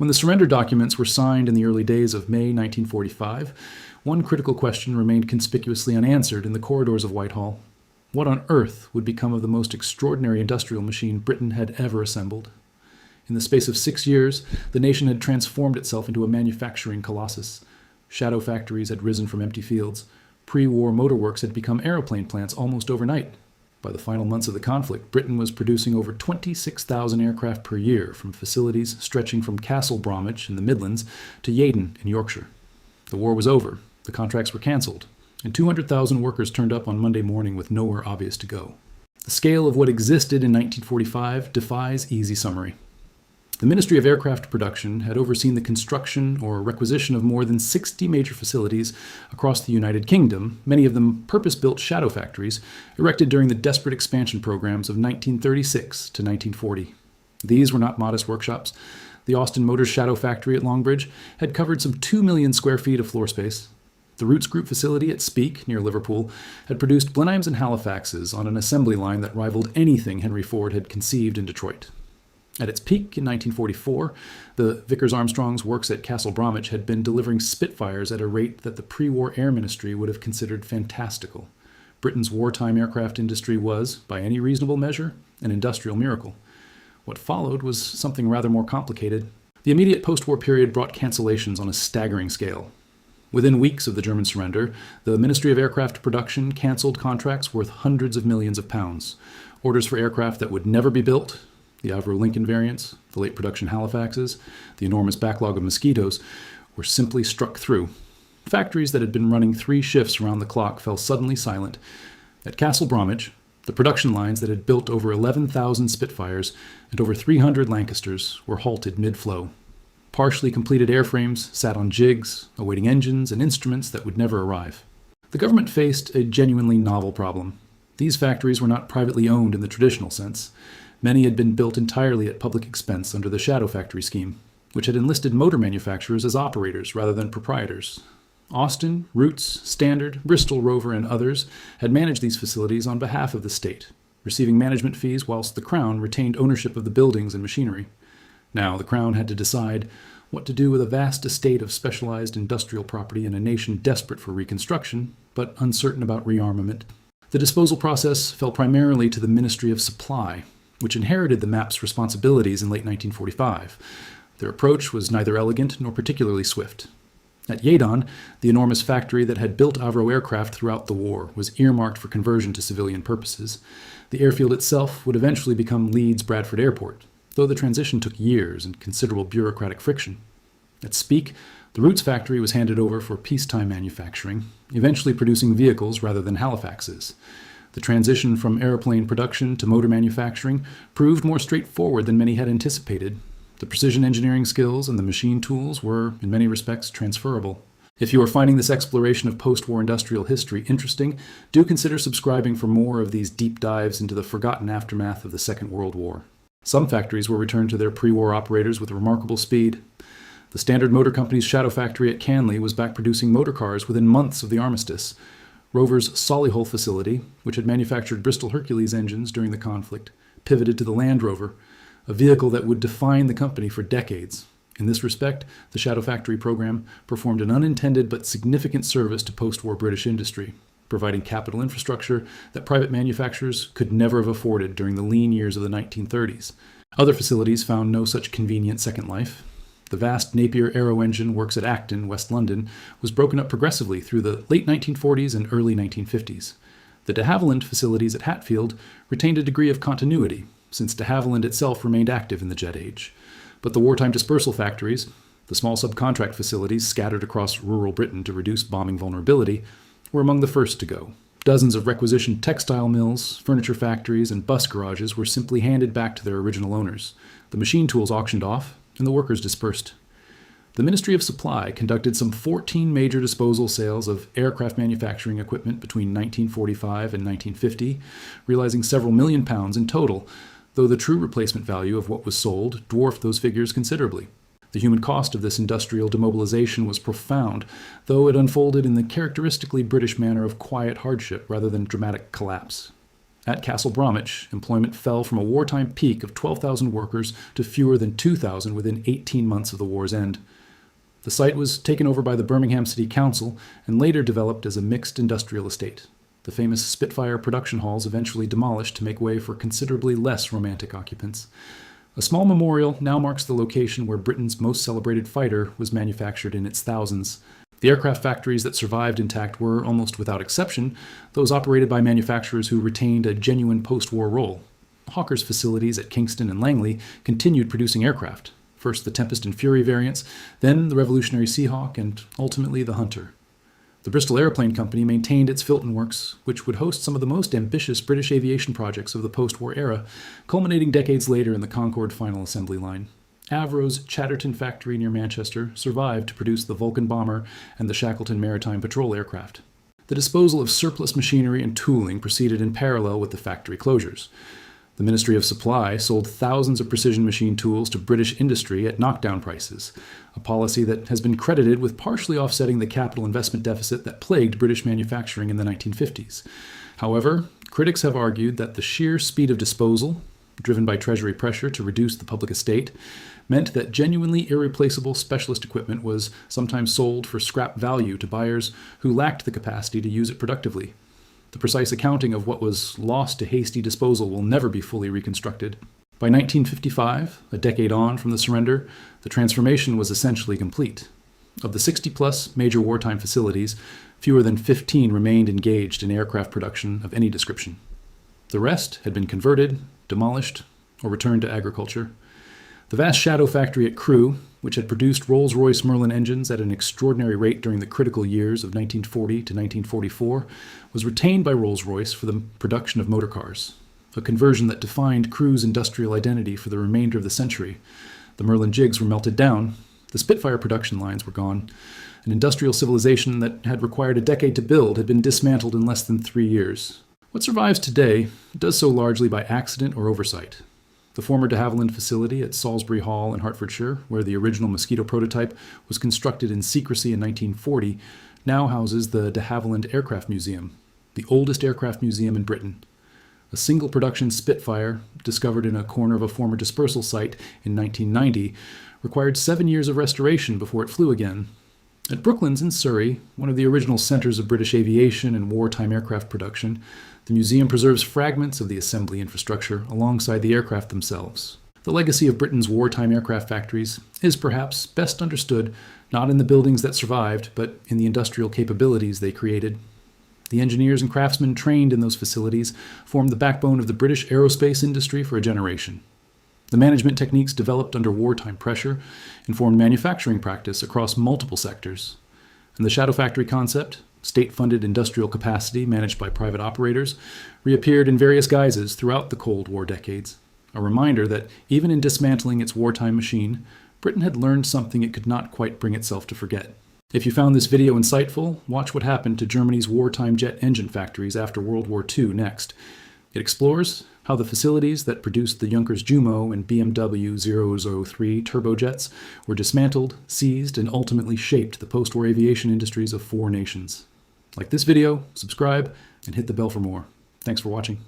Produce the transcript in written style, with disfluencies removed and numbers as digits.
When the surrender documents were signed in the early days of May 1945, one critical question remained conspicuously unanswered in the corridors of Whitehall. What on earth would become of the most extraordinary industrial machine Britain had ever assembled? In the space of 6 years, the nation had transformed itself into a manufacturing colossus. Shadow factories had risen from empty fields. Pre-war motorworks had become aeroplane plants almost overnight. By the final months of the conflict, Britain was producing over 26,000 aircraft per year from facilities stretching from Castle Bromwich in the Midlands to Yeadon in Yorkshire. The war was over, the contracts were cancelled, and 200,000 workers turned up on Monday morning with nowhere obvious to go. The scale of what existed in 1945 defies easy summary. The Ministry of Aircraft Production had overseen the construction or requisition of more than 60 major facilities across the United Kingdom, many of them purpose-built shadow factories erected during the desperate expansion programs of 1936 to 1940. These were not modest workshops. The Austin Motors Shadow Factory at Longbridge had covered some 2 million square feet of floor space. The Roots Group facility at Speke, near Liverpool, had produced Blenheims and Halifaxes on an assembly line that rivaled anything Henry Ford had conceived in Detroit. At its peak in 1944, the Vickers Armstrong's works at Castle Bromwich had been delivering Spitfires at a rate that the pre-war Air Ministry would have considered fantastical. Britain's wartime aircraft industry was, by any reasonable measure, an industrial miracle. What followed was something rather more complicated. The immediate post-war period brought cancellations on a staggering scale. Within weeks of the German surrender, the Ministry of Aircraft Production cancelled contracts worth hundreds of millions of pounds. Orders for aircraft that would never be built, the Avro Lincoln variants, the late production Halifaxes, the enormous backlog of Mosquitoes, were simply struck through. Factories that had been running 3 shifts around the clock fell suddenly silent. At Castle Bromwich, the production lines that had built over 11,000 Spitfires and over 300 Lancasters were halted mid-flow. Partially completed airframes sat on jigs, awaiting engines and instruments that would never arrive. The government faced a genuinely novel problem. These factories were not privately owned in the traditional sense. Many had been built entirely at public expense under the Shadow Factory scheme, which had enlisted motor manufacturers as operators rather than proprietors. Austin, Roots, Standard, Bristol Rover, and others had managed these facilities on behalf of the state, receiving management fees whilst the Crown retained ownership of the buildings and machinery. Now the Crown had to decide what to do with a vast estate of specialized industrial property in a nation desperate for reconstruction, but uncertain about rearmament. The disposal process fell primarily to the Ministry of Supply, which inherited the MAP's responsibilities in late 1945. Their approach was neither elegant nor particularly swift. At Yeadon, the enormous factory that had built Avro aircraft throughout the war was earmarked for conversion to civilian purposes. The airfield itself would eventually become Leeds Bradford Airport, though the transition took years and considerable bureaucratic friction. At Speke, the Roots factory was handed over for peacetime manufacturing, eventually producing vehicles rather than Halifaxes. The transition from airplane production to motor manufacturing proved more straightforward than many had anticipated. The precision engineering skills and the machine tools were, in many respects, transferable. If you are finding this exploration of post-war industrial history interesting, do consider subscribing for more of these deep dives into the forgotten aftermath of the Second World War. Some factories were returned to their pre-war operators with remarkable speed. The Standard Motor Company's Shadow Factory at Canley was back producing motor cars within months of the armistice. Rover's Solihull facility, which had manufactured Bristol Hercules engines during the conflict, pivoted to the Land Rover, a vehicle that would define the company for decades. In this respect, the Shadow Factory program performed an unintended but significant service to post-war British industry, providing capital infrastructure that private manufacturers could never have afforded during the lean years of the 1930s. Other facilities found no such convenient second life. The vast Napier Aero engine works at Acton, West London, was broken up progressively through the late 1940s and early 1950s. The de Havilland facilities at Hatfield retained a degree of continuity, since de Havilland itself remained active in the jet age. But the wartime dispersal factories, the small subcontract facilities scattered across rural Britain to reduce bombing vulnerability, were among the first to go. Dozens of requisitioned textile mills, furniture factories, and bus garages were simply handed back to their original owners, the machine tools auctioned off, and the workers dispersed. The Ministry of Supply conducted some 14 major disposal sales of aircraft manufacturing equipment between 1945 and 1950, realizing several million pounds in total, though the true replacement value of what was sold dwarfed those figures considerably. The human cost of this industrial demobilization was profound, though it unfolded in the characteristically British manner of quiet hardship rather than dramatic collapse. At Castle Bromwich, employment fell from a wartime peak of 12,000 workers to fewer than 2,000 within 18 months of the war's end. The site was taken over by the Birmingham City Council and later developed as a mixed industrial estate. The famous Spitfire production halls eventually demolished to make way for considerably less romantic occupants. A small memorial now marks the location where Britain's most celebrated fighter was manufactured in its thousands. The aircraft factories that survived intact were, almost without exception, those operated by manufacturers who retained a genuine post-war role. Hawker's facilities at Kingston and Langley continued producing aircraft, first the Tempest and Fury variants, then the revolutionary Seahawk, and ultimately the Hunter. The Bristol Airplane Company maintained its Filton Works, which would host some of the most ambitious British aviation projects of the post-war era, culminating decades later in the Concorde final assembly line. Avro's Chatterton factory near Manchester survived to produce the Vulcan bomber and the Shackleton maritime patrol aircraft. The disposal of surplus machinery and tooling proceeded in parallel with the factory closures. The Ministry of Supply sold thousands of precision machine tools to British industry at knockdown prices, a policy that has been credited with partially offsetting the capital investment deficit that plagued British manufacturing in the 1950s. However, critics have argued that the sheer speed of disposal, driven by Treasury pressure to reduce the public estate, meant that genuinely irreplaceable specialist equipment was sometimes sold for scrap value to buyers who lacked the capacity to use it productively. The precise accounting of what was lost to hasty disposal will never be fully reconstructed. By 1955, a decade on from the surrender, the transformation was essentially complete. Of the 60-plus major wartime facilities, fewer than 15 remained engaged in aircraft production of any description. The rest had been converted, demolished, or returned to agriculture. The vast shadow factory at Crewe, which had produced Rolls-Royce Merlin engines at an extraordinary rate during the critical years of 1940 to 1944, was retained by Rolls-Royce for the production of motor cars, a conversion that defined Crewe's industrial identity for the remainder of the century. The Merlin jigs were melted down, the Spitfire production lines were gone. An industrial civilization that had required a decade to build had been dismantled in less than 3 years. What survives today does so largely by accident or oversight. The former de Havilland facility at Salisbury Hall in Hertfordshire, where the original Mosquito prototype was constructed in secrecy in 1940, now houses the de Havilland Aircraft Museum, the oldest aircraft museum in Britain. A single production Spitfire, discovered in a corner of a former dispersal site in 1990, required 7 years of restoration before it flew again. At Brooklands in Surrey, one of the original centers of British aviation and wartime aircraft production, the museum preserves fragments of the assembly infrastructure alongside the aircraft themselves. The legacy of Britain's wartime aircraft factories is perhaps best understood not in the buildings that survived, but in the industrial capabilities they created. The engineers and craftsmen trained in those facilities formed the backbone of the British aerospace industry for a generation. The management techniques developed under wartime pressure informed manufacturing practice across multiple sectors. And the shadow factory concept, state-funded industrial capacity managed by private operators, reappeared in various guises throughout the Cold War decades. A reminder that even in dismantling its wartime machine, Britain had learned something it could not quite bring itself to forget. If you found this video insightful, watch what happened to Germany's wartime jet engine factories after World War II next. It explores how the facilities that produced the Junkers Jumo and BMW 003 turbojets were dismantled, seized, and ultimately shaped the post-war aviation industries of 4 nations. Like this video, subscribe, and hit the bell for more. Thanks for watching.